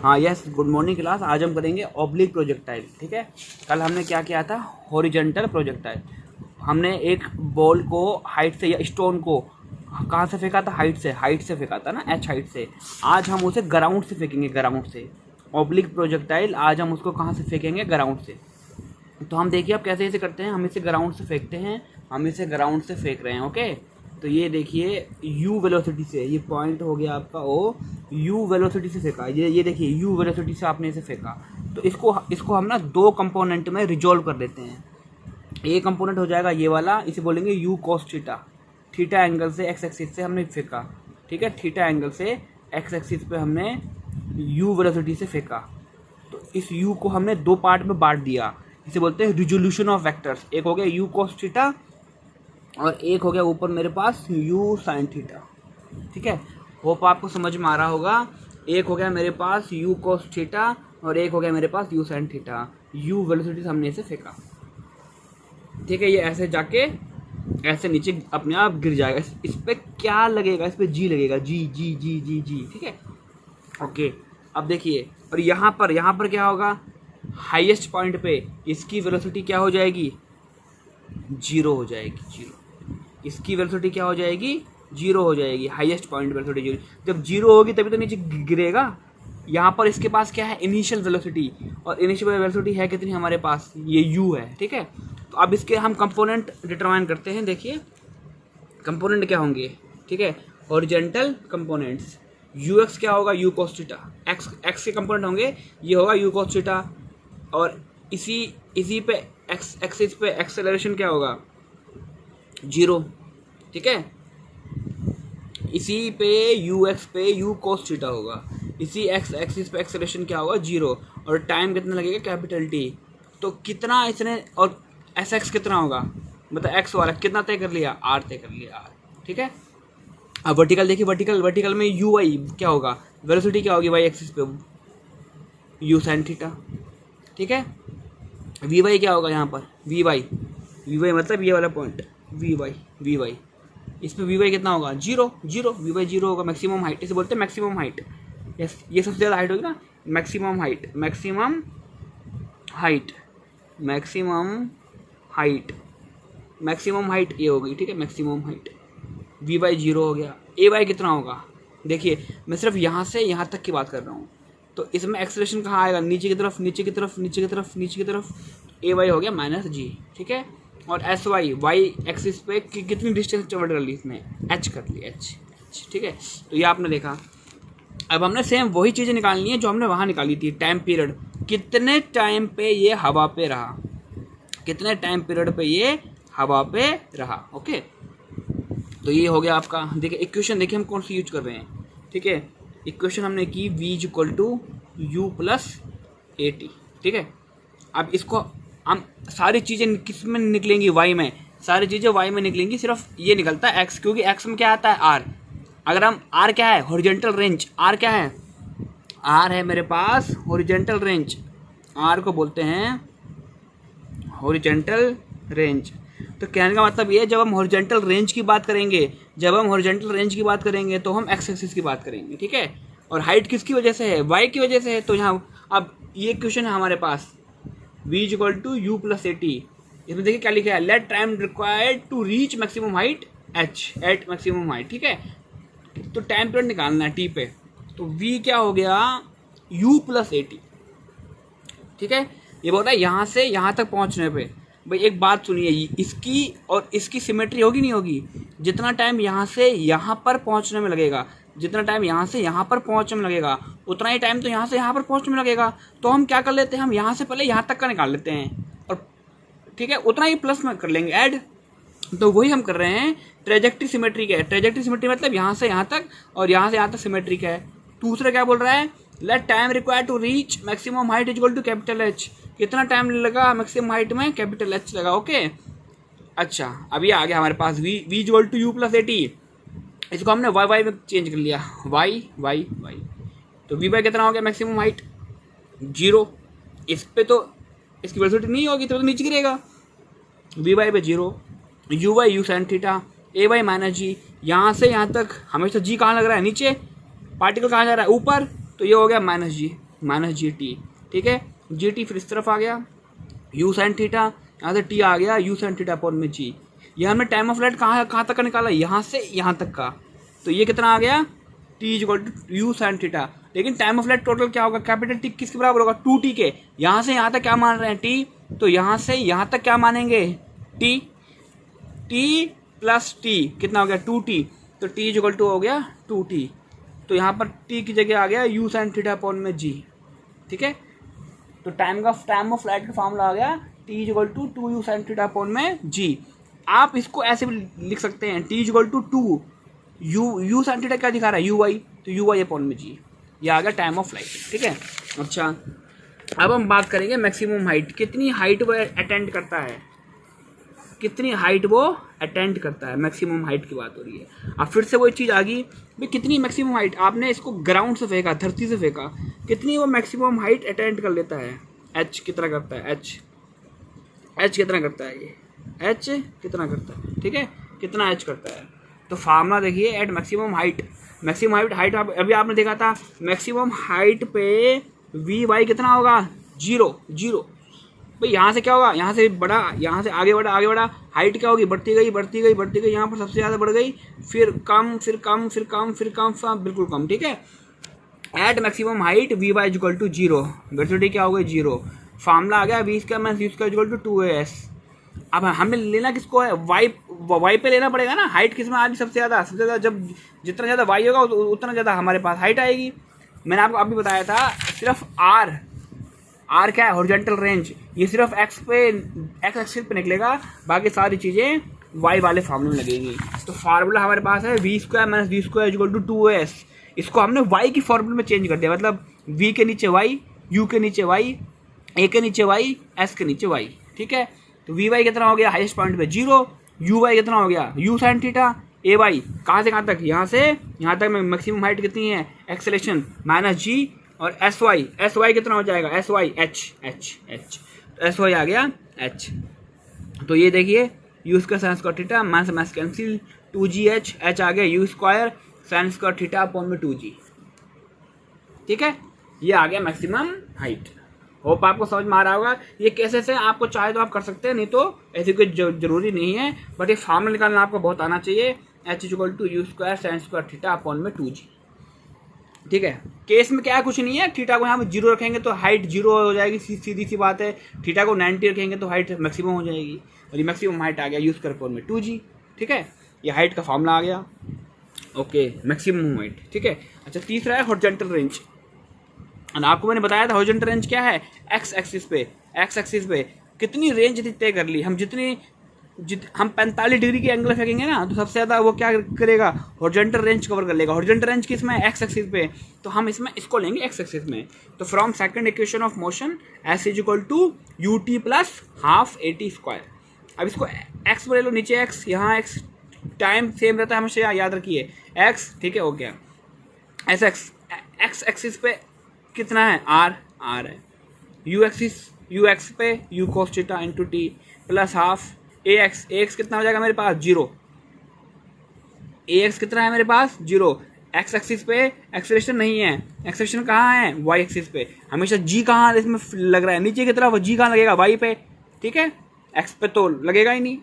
हाँ yes, good morning class. आज हम करेंगे ऑब्लिक प्रोजेक्टाइल। ठीक है, कल हमने क्या किया था, हॉरिजॉन्टल प्रोजेक्टाइल। हमने एक बॉल को हाइट से या स्टोन को कहाँ से फेंका था, हाइट से फेंका था ना, एच हाइट से। आज हम उसे ग्राउंड से फेंकेंगे, ग्राउंड से। ऑब्लिक प्रोजेक्टाइल आज हम उसको कहाँ से फेंकेंगे, ग्राउंड से। तो हम देखिए अब कैसे इसे करते हैं। हम इसे ग्राउंड से फेंकते हैं, हम इसे ग्राउंड से फेंक रहे हैं। ओके, तो ये देखिए u वेलोसिटी से, ये पॉइंट हो गया आपका ओ, u वेलोसिटी से फेंका। ये देखिए u वेलोसिटी से आपने इसे फेंका। तो इसको हम ना दो कंपोनेंट में रिजॉल्व कर देते हैं। एक कंपोनेंट हो जाएगा ये वाला, इसे बोलेंगे u cos theta. Theta angle से एक्स एक्सिस से हमने फेंका। ठीक है, थीटा एंगल से एक्स एक्सिस पे हमने u वेलोसिटी से फेंका। तो इस u को हमने दो पार्ट में बांट दिया। इसे बोलते हैं रिजोल्यूशन ऑफ वेक्टर्स। एक हो गया u cos थीटा और एक हो गया ऊपर मेरे पास u sin थीटा। ठीक है, होप आपको समझ में आ रहा होगा। एक हो गया मेरे पास u cos थीटा और एक हो गया मेरे पास u sin theta. u velocity से हमने इसे फेंका। ठीक है, ये ऐसे जाके ऐसे नीचे अपने आप गिर जाएगा। इस पे क्या लगेगा, इस पे जी लगेगा, जी जी जी जी जी। ठीक है, ओके। अब देखिए, और यहाँ पर क्या होगा, हाईएस्ट पॉइंट पे इसकी वेलोसिटी क्या हो जाएगी, जीरो हो जाएगी, जीरो। इसकी वेलोसिटी क्या हो जाएगी, जीरो हो जाएगी। Highest point velocity zero. जब जीरो होगी तभी तो नीचे गिरेगा। यहाँ पर इसके पास क्या है, इनिशियल वेलोसिटी, और इनिशियल वेलोसिटी है कितनी हमारे पास, ये u है। ठीक है, तो अब इसके हम कंपोनेंट डिटरमाइन करते हैं। देखिए कंपोनेंट क्या होंगे, ठीक है, हॉरिजॉन्टल कंपोनेंट्स। ux क्या होगा, u cos थीटा। x के कंपोनेंट होंगे, ये होगा u cos थीटा। और इसी पे x एक्सिस पे एक्सेलरेशन क्या होगा, जीरो। ठीक है, इसी पे ux पे u cos थीटा होगा। इसी x एक्सिस पे एक्सेलरेशन क्या होगा, जीरो। और टाइम कितना लगेगा, कैपिटल T। तो कितना इसने, और sx कितना होगा, मतलब x वाला कितना तय कर लिया, r तय कर लिया, r। ठीक है, अब वर्टिकल देखिए, वर्टिकल में uy क्या होगा, वेलोसिटी क्या होगी y एक्सिस पे, u sin थीटा। ठीक है, vy क्या होगा यहाँ पर, vy मतलब ये वाला पॉइंट vy। इस पे vy कितना होगा, जीरो, vy जीरो होगा। मैक्सिमम हाइट, इसे बोलते हैं मैक्सिमम हाइट। यस, ये सबसे ज़्यादा हाइट होगी ना, मैक्सिमम हाइट ये होगी। ठीक है, मैक्सिमम हाइट, vy जीरो हो गया। ay कितना होगा, देखिए मैं सिर्फ यहाँ से यहाँ तक की बात कर रहा हूँ। तो इसमें एक्सेलरेशन कहाँ आएगा, नीचे की तरफ। ay हो गया -g। ठीक है, और sy y एक्सिस पे कितनी डिस्टेंस कवर कर ली इसने, h कर ली, h। ठीक है, तो ये आपने देखा। अब हमने सेम वही चीज़ें निकालनी है जो हमने वहाँ निकाली थी। टाइम पीरियड, कितने टाइम पे ये हवा पे रहा, कितने टाइम पीरियड पे ये हवा पे रहा। ओके, तो ये हो गया आपका। देखिए इक्वेशन, देखिए हम कौन सी यूज कर रहे हैं। ठीक है, इक्वेशन हमने की v = u + at। ठीक है, अब इसको हम सारी चीज़ें किस में निकलेंगी, y में। सारी चीज़ें y में निकलेंगी, सिर्फ ये निकलता है x, क्योंकि x में क्या आता है, r। अगर हम r क्या है, हॉरिजॉन्टल रेंज। r क्या है, r है मेरे पास हॉरिजॉन्टल रेंज। r को बोलते हैं हॉरिजॉन्टल रेंज। तो कहने का मतलब ये है, जब हम हॉरिजॉन्टल रेंज की बात करेंगे, तो हम एक्स एक्सिस की बात करेंगे। ठीक है, और हाइट किसकी वजह से है, y की वजह से है। तो यहाँ अब ये क्वेश्चन है हमारे पास, v = u + at। इसमें देखिए क्या लिखा है, let time required to reach maximum height h at maximum height. ठीक है, तो टाइम पीरियड निकालना है t पे। तो v क्या हो गया, u + at। ठीक है, ये बोल रहा है यहाँ से यहाँ तक पहुँचने पे। भाई एक बात सुनिए, इसकी और इसकी सिमेट्री होगी नहीं होगी। जितना टाइम यहाँ से यहाँ पर पहुँचने में लगेगा, जितना टाइम यहाँ से यहाँ पर पहुँचने में लगेगा, उतना ही टाइम तो यहाँ से यहाँ पर पहुँचने में लगेगा। तो हम क्या कर लेते हैं, हम यहाँ से पहले यहाँ तक का निकाल लेते हैं, और ठीक है उतना ही प्लस में कर लेंगे ऐड। तो वही हम कर रहे हैं, ट्रेजेक्ट्री सिमेट्रिक है। ट्रेजेक्ट्री सिमेट्री मतलब यहाँ से यहाँ तक और यहाँ से यहाँ तक सिमेट्रिक है। दूसरा क्या बोल रहा है, let time required to reach maximum height = capital H। कितना टाइम लगा मैक्सिमम हाइट में, कैपिटल H लगा। ओके, अच्छा अब ये आ गया हमारे पास v = u + at। इसको हमने y में चेंज कर लिया, y। तो vy कितना हो गया, मैक्सिमम हाइट जीरो। इस पे तो इसकी वेलोसिटी नहीं होगी तो नीचे गिरेगा, vy पे zero, uy u sin theta, ay -g। यहाँ से यहाँ तक हमेशा g कहाँ लग रहा है, नीचे। पार्टिकल कहाँ जा रहा है, ऊपर। तो ये हो गया -g। माइनस जी टी, ठीक है। जी टी फिर इस तरफ आ गया, यू साइन थीटा, यहाँ से टी आ गया यू साइन थीटा अपॉन में जी। ये हमने टाइम ऑफ फ्लाइट कहाँ तक का निकाला, यहाँ से यहाँ तक का, तो ये कितना आ गया t is equal to u sine theta. लेकिन टाइम ऑफ फ्लाइट टोटल क्या होगा, कैपिटल टी किसके बराबर होगा, 2t के। यहाँ से यहाँ तक क्या मान रहे हैं टी, तो यहाँ से यहाँ तक क्या मानेंगे टी, टी प्लस टी कितना हो गया 2t, तो टी इज इक्वल टू हो गया 2t। तो यहाँ पर टी की जगह आ गया यू साइन थीटा अपॉन में जी, ठीक है। तो टाइम ऑफ फ्लाइट का फॉर्मूला आ गया t is equal to 2 u sine theta upon में जी। आप इसको ऐसे भी लिख सकते हैं t is equal to 2 u sine theta क्या दिखा रहा है यू वाई, तो यू वाई अपॉन में जी। ये आ गया टाइम ऑफ फ्लाइट, ठीक है। अच्छा, अब हम बात करेंगे मैक्सिमम हाइट, कितनी हाइट वो अटेंड करता है, कितनी हाइट वो अटेंड करता है, मैक्सिमम हाइट की बात हो रही है। अब फिर से वही चीज़ आ गई भाई, कितनी मैक्सिमम हाइट, आपने इसको ग्राउंड से फेंका, धरती से फेंका, कितनी वो मैक्सिमम हाइट अटेंड कर लेता है, एच कितना करता है, एच कितना करता है, ये एच कितना करता है, ठीक है, कितना एच करता है। तो फार्मूला देखिए, एट मैक्सिमम हाइट अभी आपने देखा था, मैक्सिमम हाइट पे वी वाई कितना होगा, जीरो भाई। यहाँ से क्या होगा, यहाँ से बढ़ा, यहाँ से आगे बढ़ा, हाइट क्या होगी, बढ़ती गई, यहाँ पर सबसे ज़्यादा बढ़ गई, फिर कम, बिल्कुल कम, ठीक है। At maximum height v y equal to zero, velocity क्या हो गई जीरो। फार्मूला आ गया v square minus u square equal to 2as। अब हमें लेना किसको है, वाई पे लेना पड़ेगा ना, हाइट किस में आ रही सबसे ज़्यादा, जब जितना ज़्यादा वाई होगा उतना ज़्यादा हमारे पास हाइट आएगी। मैंने आपको अभी बताया था सिर्फ आर क्या है, हॉरिजॉन्टल रेंज, ये सिर्फ एक्स एक्सिस पे निकलेगा, बाकी सारी चीज़ें वाई वाले फार्मूले में लगेंगी। तो फार्मूला हमारे पास है v square minus v square equal to 2as। इसको हमने वाई की फॉर्मूले में चेंज कर दिया, मतलब वी के नीचे वाई, यू के नीचे वाई, ए के नीचे वाई, एस के नीचे वाई, ठीक है। तो वी वाई कितना हो गया हाईएस्ट पॉइंट पे जीरो, यू वाई कितना हो गया यू साइन थीटा, ए वाई कहाँ से कहाँ तक, यहाँ से यहाँ तक में मैक्सिमम हाइट कितनी है, एक्सेलेरेशन माइनस जी, और एस वाई कितना हो जाएगा, एस वाई एस वाई आ गया एच। तो ये देखिए U square sine square theta minus cancel 2gh, H आ गया U square sine square theta upon में 2g, ठीक है। ये आ गया मैक्सिमम हाइट। होप आपको समझ में आ रहा होगा। ये कैसे से आपको चाहे तो आप कर सकते हैं, नहीं तो ऐसी कोई जरूरी नहीं है, बट ये फार्मूला निकालना आपको बहुत आना चाहिए, h equal to u square sine square theta upon में 2g, ठीक है। केस में क्या कुछ नहीं है, थीटा को यहाँ पे जीरो रखेंगे तो हाइट जीरो हो जाएगी, सीधी सी बात है। थीटा को 90 रखेंगे तो हाइट मैक्सिमम हो जाएगी, और ये मैक्सिमम हाइट आ गया यू स्क्वायर अपॉन में 2g, ठीक है। ये हाइट का फार्मूला आ गया, ओके, मैक्सिमम हाइट, ठीक है। अच्छा, तीसरा है हॉरिजॉन्टल रेंज। और आपको मैंने बताया था हॉरिजॉन्टल रेंज क्या है, एक्स एक्सिस पे कितनी रेंज तय कर ली, हम 45 डिग्री के एंगल फेंकेंगे ना, तो सबसे ज़्यादा वो क्या करेगा, हॉरिजॉन्टल रेंज कवर कर लेगा। हॉरिजॉन्टल रेंज किस में, एक्स एक्सिस पे, तो हम इसमें इसको लेंगे एक्स एक्सिस में। तो from second equation of motion s is equal to u t plus half a t square. अब इसको एक्स ले लो, नीचे एक्स, यहाँ एक्स, टाइम सेम रहता है हमेशा, याद रखिए एक्स, ठीक है, हो गया। एक्स एक्सिस पे कितना है, आर है। यू एक्स पे you cos theta into T plus half A x कितना हो जाएगा मेरे पास, जीरो। ए एक्स कितना है मेरे पास, जीरो। एक्स एक्सिस पे एक्सेलरेशन नहीं है, एक्सेलरेशन कहाँ है, वाई एक्सिस पे। हमेशा जी कहाँ इसमें लग रहा है, नीचे की तरफ, जी कहाँ लगेगा, वाई पे, ठीक है। एक्स पे तो लगेगा ही नहीं,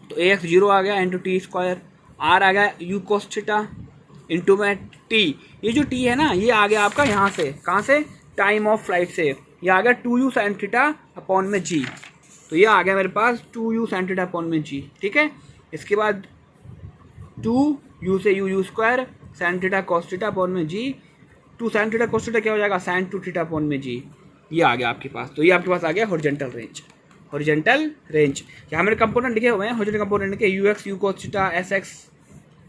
तो ए एक्स जीरो आ गया इंटू टी स्क्वायर, आर आ गया यू कोस थीटा इंटू में टी। ये जो टी है ना, ये आ गया आपका यहाँ से, कहाँ से, टाइम ऑफ फ्लाइट से, ये आ गया 2u साइन थीटा अपॉन में जी। तो ये आ गया मेरे पास 2u साइन थीटा अपॉन में जी, ठीक है। इसके बाद 2u से you square sine theta cos theta upon में जी, 2 साइन थीटा कॉस थीटा क्या हो जाएगा, साइन 2 थीटा अपॉन में जी। ये आ गया आपके पास। तो ये आपके पास आ गया हॉरिजॉन्टल रेंज। यहाँ मेरे कंपोनेंट लिखे हुए हैं, हॉरिजॉन्टल कंपोनेंट के, u x u cos theta, s x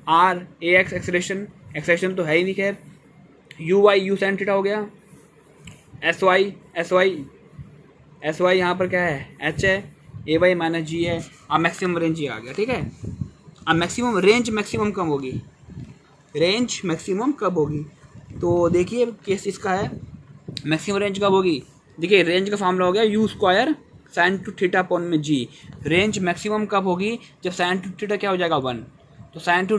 r, a x acceleration तो है ही नहीं, खैर, u y u sine theta हो गया, एस वाई यहाँ पर क्या है, एच है, ए वाई माइनस जी है। अब मैक्सिमम रेंज ये आ गया, ठीक है। अब मैक्सिमम रेंज मैक्सिमम कब होगी, तो देखिए केस इसका है, मैक्सिमम रेंज कब होगी, देखिए रेंज का फार्मूला हो गया U square sine 2 theta upon में जी। रेंज मैक्सिमम कब होगी, जब साइन 2 थीटा क्या हो जाएगा, 1। तो साइन 2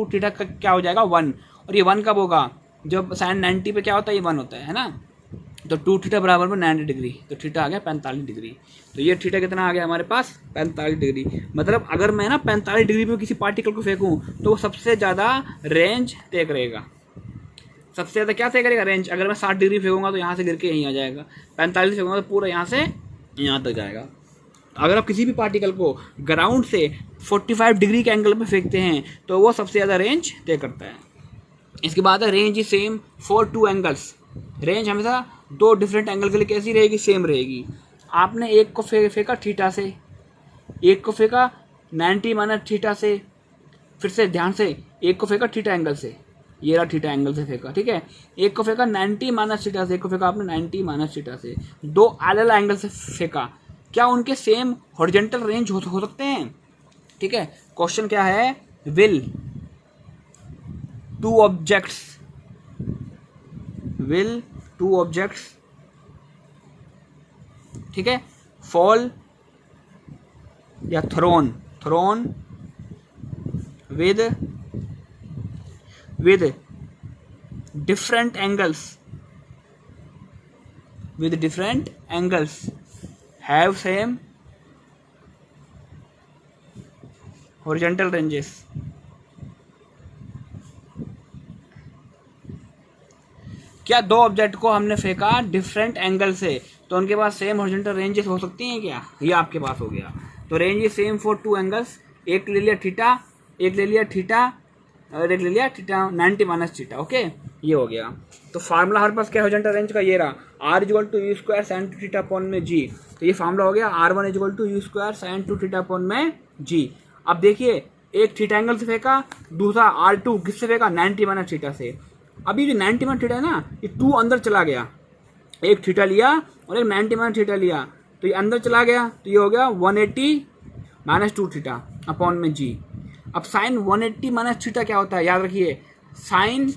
थीटा का क्या हो जाएगा, 1, और ये 1 कब होगा, जब साइन 90 पे क्या होता है, ये 1 होता है ना। तो 2 थीटा बराबर में 90 डिग्री, तो थीटा आ गया 45 डिग्री। तो ये थीटा कितना आ गया हमारे पास, 45 डिग्री। मतलब अगर मैं ना 45 डिग्री पे किसी पार्टिकल को फेंकूँ तो वो सबसे ज़्यादा रेंज तय करेगा। सबसे ज़्यादा क्या तय करेगा, रेंज। अगर मैं 60 डिग्री फेंकूँगा तो यहाँ से गिर के यहीं आ जाएगा, 45 फेंकूँगा तो पूरा यहाँ से यहाँ तक जाएगा। अगर आप किसी भी पार्टिकल को ग्राउंड से 45 डिग्री के एंगल पे फेंकते हैं तो वो सबसे ज़्यादा रेंज तय करता है। इसके बाद है range is same for 2 angles. Range हमेशा 2 डिफरेंट एंगल के लिए कैसी रहेगी, सेम रहेगी। आपने एक को फेंका थीटा से, एक को फेंका 90 माइनस थीटा से, फिर से ध्यान से एक को फेंका थीटा एंगल से, ये रहा थीटा एंगल से फेंका, ठीक है। एक को फेंका 90 माइनस थीटा से, एक को फेंका आपने 90 माइनस थीटा से, 2 अलग अलग एंगल से फेंका। क्या उनके सेम हॉरिजॉन्टल रेंज हो सकते हैं, ठीक है। क्वेश्चन क्या है, विल टू ऑब्जेक्ट्स, ठीक है, फॉल या thrown with different angles have same horizontal ranges। क्या 2 ऑब्जेक्ट को हमने फेंका डिफरेंट एंगल से तो उनके पास सेम हॉरिजॉन्टल रेंजेस हो सकती हैं क्या, ये आपके पास हो गया। तो range is same for 2 angles, एक ले लिया थीटा, एक ले लिया थीटा और एक ले लिया थीटा 90 माइनस थीटा, ओके, ये हो गया। तो फार्मूला हमारे पास क्या हॉरिजॉन्टल रेंज का, ये रहा, r equal to u square sine 2 theta upon में g। तो ये फार्मूला हो गया r1 equal to u square sine 2 theta upon में g। अब देखिए एक थीटा एंगल से फेंका, दूसरा r2 किससे फेंका, 90 माइनस थीटा से। अभी जो 90 माइनस थीटा है ना, ये 2 अंदर चला गया, एक थीटा लिया और एक 90 माइनस थीटा लिया, तो ये अंदर चला गया, तो ये हो गया 180 माइनस 2 थीटा अपॉन में g। अब साइन 180 माइनस थीटा क्या होता है, याद रखिए, साइन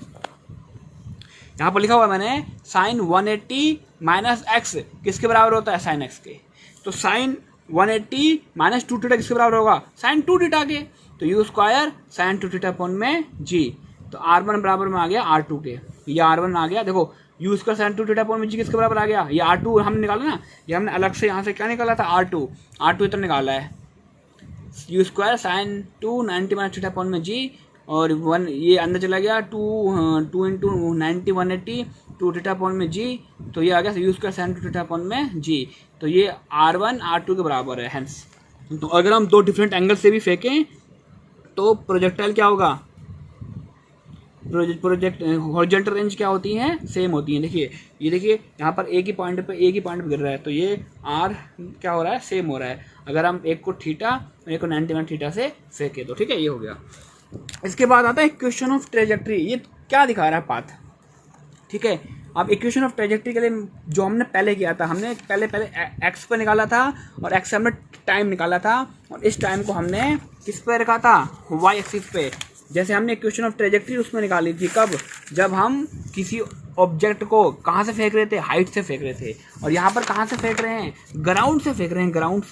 यहाँ पर लिखा हुआ है मैंने, साइन 180 माइनस एक्स किसके बराबर होता है, साइन एक्स के। तो साइन 180 माइनस 2 थीटा किसके बराबर होगा, साइन 2 थीटा के। तो you square sine 2 theta upon में जी। तो R1 बराबर में आ गया R2 के, ये R1 आ गया। देखो you square sine 2 theta upon में जी किसके बराबर आ गया, ये R2 हमने निकाला ना, ये हमने अलग से यहाँ से क्या निकाला था, R2 इतना निकाला है। You square sine 2 90 minus theta upon में जी, और 1 ये अंदर चला गया, 2 इंटू 90 180 2 थीटा अपॉन में जी। तो ये आ गया U square sine 2 theta upon में जी। तो ये R1 R2 के बराबर है। हेंस तो अगर हम 2 डिफरेंट एंगल से भी फेंकें तो प्रोजेक्टाइल क्या होगा, प्रोजेक्ट हॉरिजॉन्टल रेंज क्या होती हैं, सेम होती हैं। देखिए ये देखिए यहाँ पर एक ही पॉइंट पे गिर रहा है, तो ये R क्या हो रहा है, सेम हो रहा है। अगर हम एक को थीटा और एक को 90 थीटा से फेंके तो, ठीक है, ये हो गया। इसके बाद आता है इक्वेशन ऑफ ट्रेजेक्ट्री। ये क्या दिखा रहा है, पाथ, ठीक है। अब इक्वेशन ऑफ ट्रेजेक्ट्री के लिए जो हमने पहले किया था, हमने पहले एक्स पर निकाला था और एक्स से हमने टाइम निकाला था, और इस टाइम को हमने किस पे रखा था, वाई एक्सिस पे। जैसे हमने इक्वेशन ऑफ ट्रेजेक्ट्री उसमें निकाली थी, कब, जब हम किसी ऑब्जेक्ट को कहाँ से फेंक रहे थे, हाइट से फेंक रहे थे। और यहाँ पर कहाँ से फेंक रहे हैं, ग्राउंड से फेंक रहे हैं, ग्राउंड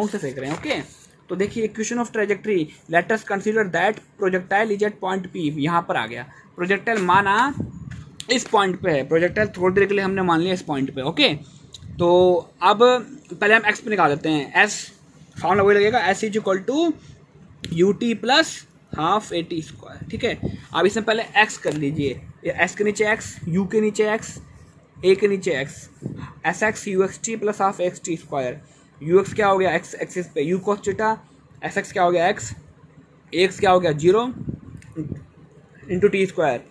से फेंक रहे हैं, ओके। तो देखिए equation of trajectory, let us consider that projectile is at point p. यहाँ पर आ गया प्रोजेक्टाइल, माना इस पॉइंट पे है प्रोजेक्टाइल, थोड़ी देर के लिए हमने मान लिया इस पॉइंट पे, ओके। तो अब पहले हम एक्स पे निकाल देते हैं, एस फॉर्मूला वही लगेगा, s is equal to u t plus half a t square, ठीक है। अब इसमें पहले एक्स कर लीजिए, एस के नीचे एक्स, यू के नीचे एक्स, ए के नीचे x, s x u x t plus half x t square. U x क्या हो गया, एक्स एक्सिस पे u cos theta, s x क्या हो गया एक्स, एक्स क्या हो गया 0 into t square,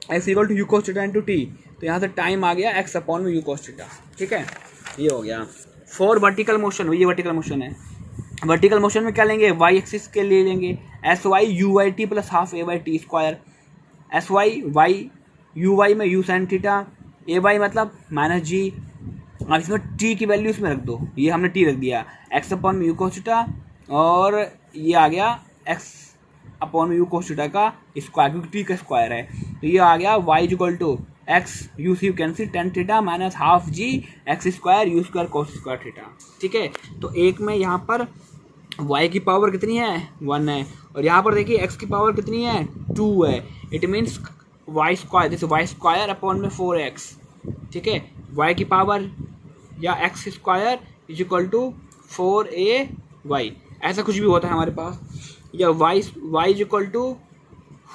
x equal to u cos theta into t. तो यहाँ से टाइम आ गया एक्स अपॉन में यू कॉस थीटा, ठीक है, ये हो गया। फॉर वर्टिकल मोशन, ये वर्टिकल मोशन है, वर्टिकल मोशन में क्या लेंगे, वाई एक्सिस के लिए लेंगे S Y U Y T plus half A Y T square. S Y Y, U Y में यू साइन थीटा, ए वाई मतलब माइनस जी। अब इसमें टी की वैल्यू इसमें रख दो, ये हमने टी रख दिया, एक्स अपॉन में यू कोस थीटा, और ये आ गया एक्स अपॉन में यू कोस थीटा का स्क्वायर, क्योंकि टी का स्क्वायर है। तो ये आ गया y equal to x u c cancel tan theta minus half g x square u square cos square theta, ठीक है। तो एक में यहाँ पर y की पावर कितनी है, 1 है, और यहाँ पर देखिए x की पावर कितनी है, 2 है। इट मीन्स वाई स्क्वायर, जैसे वाई स्क्वायर अपॉन में 4x, ठीक है, y की पावर या x square is equal to 4ay, ऐसा कुछ भी होता है हमारे पास, या y is equal to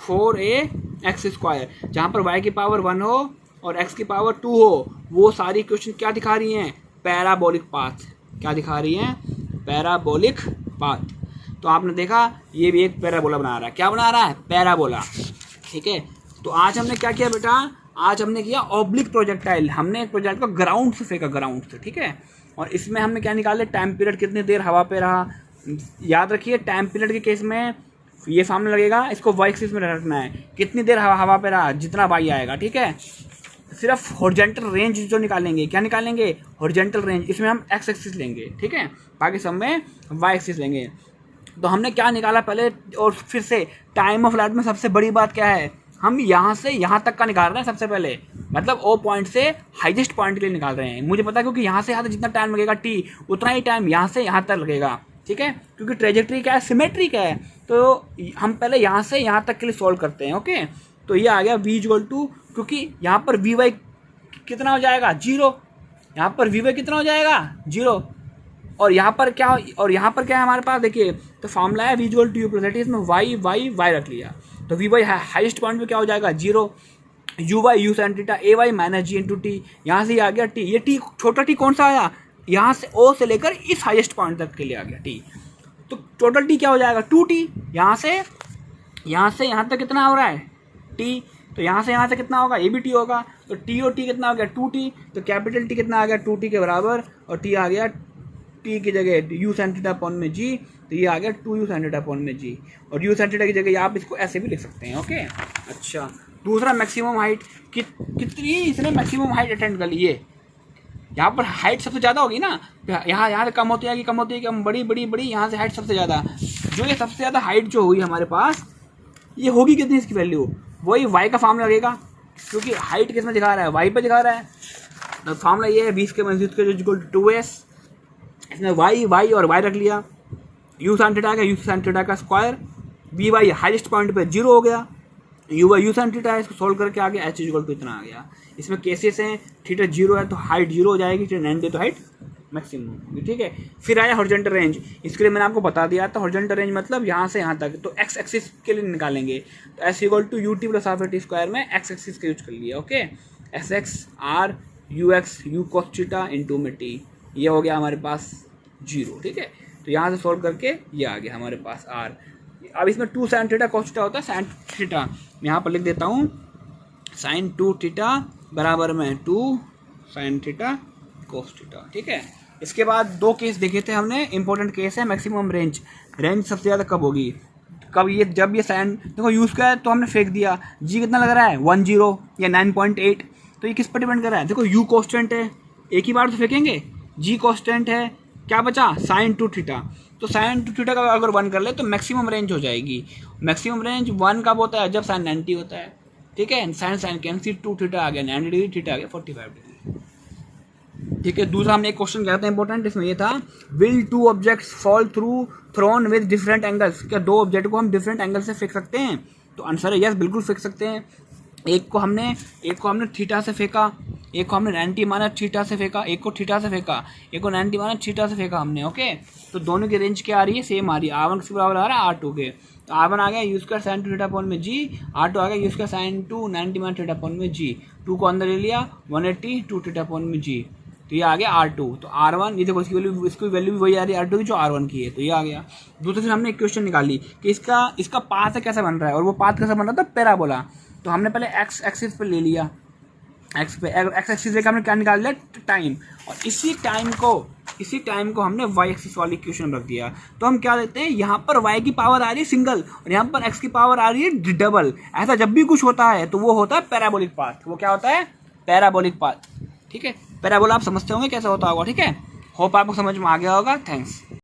4ax square, जहाँ पर y की पावर 1 हो और x की पावर 2 हो, वो सारी क्वेश्चन क्या दिखा रही हैं, पैराबोलिक पाथ। क्या दिखा रही हैं, पैराबोलिक पाथ। तो आपने देखा ये भी एक पैराबोला बना रहा है, क्या बना रहा है, पैराबोला, ठीक है। तो आज हमने क्या किया बेटा, आज हमने किया ऑब्लिक प्रोजेक्टाइल, हमने एक प्रोजेक्ट को ग्राउंड से फेंका, ग्राउंड से, ठीक है। और इसमें हमने क्या निकाले, टाइम पीरियड कितनी देर हवा पे रहा। याद रखिए टाइम पीरियड के केस में ये फॉर्मूला लगेगा, इसको वाई एक्सिस में रखना है, कितनी देर हवा पे रहा, जितना वाई आएगा, ठीक है। सिर्फ हॉरिजॉन्टल रेंज जो निकालेंगे, क्या निकालेंगे, हॉरिजॉन्टल रेंज, इसमें हम एक्स एक्सिस लेंगे, ठीक है, बाकी सब में वाई एक्सिस लेंगे। तो हमने क्या निकाला पहले, और फिर से टाइम ऑफ फ्लाइट में सबसे बड़ी बात क्या है, हम यहाँ से यहाँ तक का निकाल रहे हैं सबसे पहले, मतलब ओ पॉइंट से हाईएस्ट पॉइंट के लिए निकाल रहे हैं। मुझे पता है क्योंकि यहाँ से यहाँ तक जितना टाइम लगेगा टी, उतना ही टाइम यहाँ से यहाँ तक लगेगा, ठीक है, क्योंकि ट्रेजेक्ट्री क्या है, सिमेट्रिक है। तो हम पहले यहाँ से यहाँ तक के लिए सॉल्व करते हैं, ओके। तो ये आ गया v इक्वल टू, क्योंकि यहाँ पर वी वाई कितना हो जाएगा, 0, यहाँ पर वी वाई कितना हो जाएगा, 0, और यहाँ पर क्या है हमारे पास, देखिए तो फॉर्मूला है v equal to u plus that, इसमें y रख लिया, तो वी वाई हाइस्ट पॉइंट पे क्या हो जाएगा, 0, u y u sine theta ए y minus g into t, यहाँ से आ गया टी, ये टी छोटा टी कौन सा आया, यहाँ से ओ से लेकर इस हाईएस्ट पॉइंट तक के लिए आ गया टी, तो टोटल टी क्या हो जाएगा, 2t, यहाँ से यहाँ तक कितना हो रहा है, टी, तो यहाँ से कितना होगा, ये भी टी होगा, तो टी और टी कितना हो गया, 2t, तो कैपिटल टी कितना आ गया, 2t के बराबर, और टी आ गया टी की जगह यू साइन थीटा अपॉन में जी, तो ये आ गया 2u साइन थीटा अपॉन में जी, और यू साइन थीटा की जगह आप इसको ऐसे भी लिख सकते हैं, ओके। अच्छा, दूसरा मैक्सिमम हाइट, कितनी इसने मैक्सिमम हाइट अटेंड कर ली, ये यहाँ पर हाइट सबसे ज़्यादा होगी ना, यहाँ से कम होती है कि कम, बड़ी, यहाँ से हाइट सबसे ज़्यादा, जो ये सबसे ज़्यादा हाइट जो हुई हमारे पास, ये होगी कितनी, इसकी वैल्यू वही y का फॉर्मूला लगेगा, क्योंकि हाइट किस में दिखा रहा है, y पे दिखा रहा है, तो फॉर्मूला ये है 20 के -2 जो इक्वल टू 2s, इसमें y और y रख लिया, यू साइन थीटा का यू साइन थीटा का square, v y highest point पे 0 हो गया, u y u sine theta है, इसको सोल्व करके आ गया h इक्वल टू इतना आ गया। इसमें केसेस हैं, थीटा 0 है तो हाइट 0 हो जाएगी, थीटा 90 तो हाइट मैक्सिमम होगी, ठीक है। फिर आया हॉरिजॉन्टल रेंज, इसके लिए मैंने आपको बता दिया था, हॉरिजॉन्टल रेंज मतलब यहाँ से यहाँ तक, तो एक्स एक्सिस के लिए निकालेंगे, तो s equal to u t plus half a t square में एक्स एक्सिस का यूज कर लिया, okay, s x r u x u cos theta into में टी, ये हो गया हमारे पास 0, ठीक है। तो यहाँ से सॉल्व करके ये आ गया हमारे पास r। अब इसमें 2 साइन थीटा कॉस थीटा होता है, साइन थीटा मैं यहाँ पर लिख देता हूँ, साइन 2 थीटा बराबर में 2 साइन थीटा कॉस थीटा, ठीक है। इसके बाद 2 केस देखे थे हमने, इंपॉर्टेंट केस है मैक्सिमम रेंज सबसे ज़्यादा कब होगी, कब ये, जब ये साइन देखो यूज़ का है तो हमने फेंक दिया, जी कितना लग रहा है 10 या 9.8, तो ये किस पर डिपेंड कर रहा है, देखो यू कॉन्स्टेंट है, एक ही बार तो फेंकेंगे, जी कॉन्स्टेंट है, क्या बचा साइन 2 थीटा, तो साइन 2 थीटा का अगर 1 कर ले तो मैक्सिमम रेंज हो जाएगी। मैक्सिमम रेंज 1 कब होता है, जब साइन 90 होता है, ठीक है, साइन कैंसिल 2 थीटा आ गया 90 डिग्री, थीटा आ गया 45 डिग्री, ठीक है। दूसरा हमने एक क्वेश्चन किया था इंपॉर्टेंट, इसमें ये था will 2 objects fall thrown with different angles, क्या 2 ऑब्जेक्ट को हम डिफरेंट एंगल से फेंक सकते हैं, तो आंसर है यस, बिल्कुल फेंक सकते हैं। एक को हमने थीटा से फेंका, एक को हमने 90 माइनस थीटा से फेंका, एक को थीटा से फेंका, एक को 90 माइनस थीटा से फेंका हमने, ओके। तो दोनों की रेंज क्या आ रही है, सेम आ रही है, R1 के बराबर आ रहा है R2 के, तो R1 आ गया U square sine 2 theta upon में जी, R2 आ गया U square sine 2 90 minus theta upon में जी, 2 को अंदर ले लिया 180 2 थीटा अपॉन में जी, तो ये आ गया R2, तो R1 ये देखो इसकी वैल्यू भी वही आ रही है R2 की जो R1 की है, तो ये आ गया। दूसरे फिर हमने एक क्वेश्चन निकाली कि इसका पाथ कैसे बन रहा है, और वो पाथ कैसे बन रहा था, पैराबोला, तो हमने पहले एक्स एक्सिस पर ले लिया, एक्स एक्सिस लेकर हमने क्या निकाल लिया, टाइम, और इसी टाइम को हमने वाई एक्सिस वाली इक्वेशन रख दिया, तो हम क्या देते हैं, यहाँ पर वाई की पावर आ रही है सिंगल और यहाँ पर एक्स की पावर आ रही है डबल, ऐसा जब भी कुछ होता है तो वो होता है पैराबोलिक पाथ, वो क्या होता है, पैराबोलिक पाथ, ठीक है। पैराबोला आप समझते होंगे कैसे होता होगा, ठीक है। होप आपको समझ में आ गया होगा, थैंक्स।